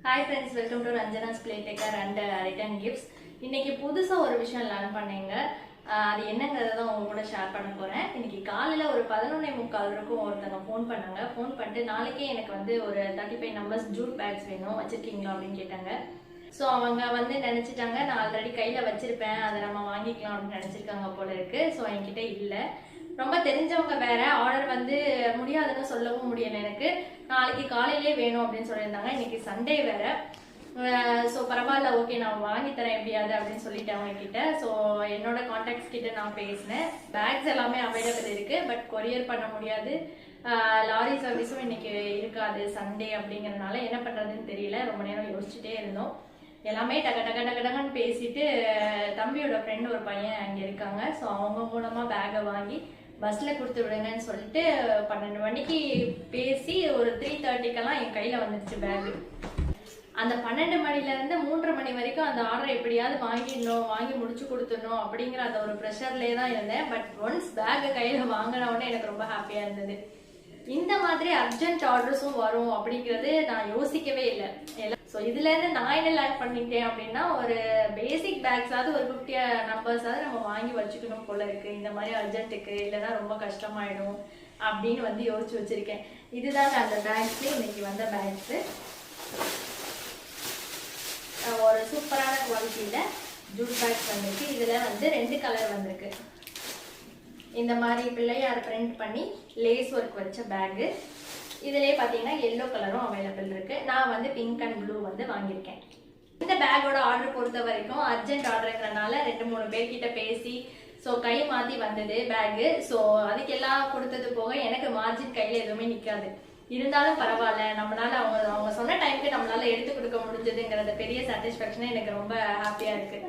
Hi friends, welcome to Ranjana's Playtaker and Return Gifts. இன்னைக்கு புதுசா ஒரு விஷயம் லேர்ன் பண்ணேங்க. அது என்னங்கறத தான் உங்க கூட ஷேர் பண்ண போறேன். இன்னைக்கு காலையில ஒரு 11:45 இருக்கும் ஒருத்தங்க ஃபோன் பண்ணாங்க. ஃபோன் பண்ணிட்டு நாளைக்கே எனக்கு வந்து ஒரு 35 நம்பர்ஸ் ஜூட் பேக்ஸ் வேணும் வச்சிருக்கீங்களா அப்படின்னு கேட்டாங்க. ஸோ அவங்க வந்து நினைச்சிட்டாங்க நான் ஆல்ரெடி கையில வச்சிருப்பேன், அதை நம்ம வாங்கிக்கலாம் அப்படின்னு நினைச்சிருக்காங்க போல இருக்கு. ஸோ என்கிட்ட இல்லை. ரொம்ப தெரிஞ்சவங்க வேற, ஆர்டர் வந்து முடியாதுன்னு சொல்லவும் முடியல. எனக்கு நாளைக்கு காலையிலே வேணும் அப்படின்னு சொல்லியிருந்தாங்க. இன்னைக்கு சண்டே வேற. ஸோ பரவாயில்ல, ஓகே நான் வாங்கி தரேன் எப்படியாது அப்படின்னு சொல்லிட்டேன் அவங்க கிட்ட. ஸோ என்னோட கான்டாக்ட்ஸ் கிட்ட நான் பேசினேன். பேக்ஸ் எல்லாமே அவைலபிள் இருக்கு, பட் கொரியர் பண்ண முடியாது. லாரி சர்வீஸும் இன்னைக்கு இருக்காது, சண்டே அப்படிங்கறதுனால என்ன பண்றதுன்னு தெரியல. ரொம்ப நேரம் யோசிச்சுட்டே இருந்தோம். எல்லாமே டக டக டக டகன்னு பேசிட்டு தம்பியோட ஃப்ரெண்ட் ஒரு பையன் அங்கே இருக்காங்க. ஸோ அவங்க மூலமா பேகை வாங்கி பஸ்ல கொடுத்து விடுங்கன்னு சொல்லிட்டு 12 மணிக்கு பேசி ஒரு 3:30க்கெல்லாம் என் கையில வந்துடுச்சு பேகு. அந்த 12 மணில இருந்து 3:30 மணி வரைக்கும் அந்த ஆர்டர் எப்படியாவது வாங்கிடணும், வாங்கி முடிச்சு கொடுத்துடணும் அப்படிங்கிற அந்த ஒரு ப்ரெஷர்லேயே தான் இருந்தேன். பட் ஒன்ஸ் பேக்கை கையில வாங்கின உடனே எனக்கு ரொம்ப ஹாப்பியா இருந்தது. இந்த மாதிரி அர்ஜென்ட் ஆர்டர்ஸும் வரும் அப்படிங்கிறது நான் யோசிக்கவே இல்லை. ஸோ இதுல இருந்து நான் என்ன லேர்ன் பண்ணிட்டேன் அப்படின்னா, ஒரு பேசிக் பேக்ஸாவது ஒரு 50 நம்பர்ஸாவது நம்ம வாங்கி வச்சுக்கணும் போல இருக்கு, இந்த மாதிரி அர்ஜென்ட்டுக்கு, இல்லைன்னா ரொம்ப கஷ்டமாயிடும் அப்படின்னு வந்து யோசிச்சு வச்சிருக்கேன். இதுதாங்க அந்த பேக்ஸ், இன்னைக்கு வந்த பேக்ஸ். ஒரு சூப்பரான குவாலிட்டியில ஜூட் பேக்ஸ் வந்திருக்கு. இதுல வந்து 2 கலர் வந்திருக்கு. இந்த மாதிரி பிள்ளையார் பிரிண்ட் பண்ணி லேஸ் ஒர்க் வச்ச பேகு. இதுலயே பாத்தீங்கன்னா எல்லோ கலரும் அவைலபிள் இருக்கு. நான் வந்து பிங்க் அண்ட் ப்ளூ வந்து வாங்கியிருக்கேன். இந்த பேக்கோட ஆர்டர் பொறுத்த வரைக்கும் அர்ஜென்ட் ஆர்டருங்கிறனால 2-3 பேர்கிட்ட பேசி ஸோ கை மாத்தி வந்தது பேகு. ஸோ அதுக்கு எல்லாம் கொடுத்தது போக எனக்கு மார்ஜின் கையில எதுவுமே நிக்காது. இருந்தாலும் பரவாயில்ல, நம்மளால அவங்க சொன்ன டைமுக்கு நம்மளால எடுத்து கொடுக்க முடிஞ்சதுங்கிறத பெரிய சாட்டிஸ்ஃபேக்ஷனே எனக்கு ரொம்ப ஹாப்பியா இருக்கு.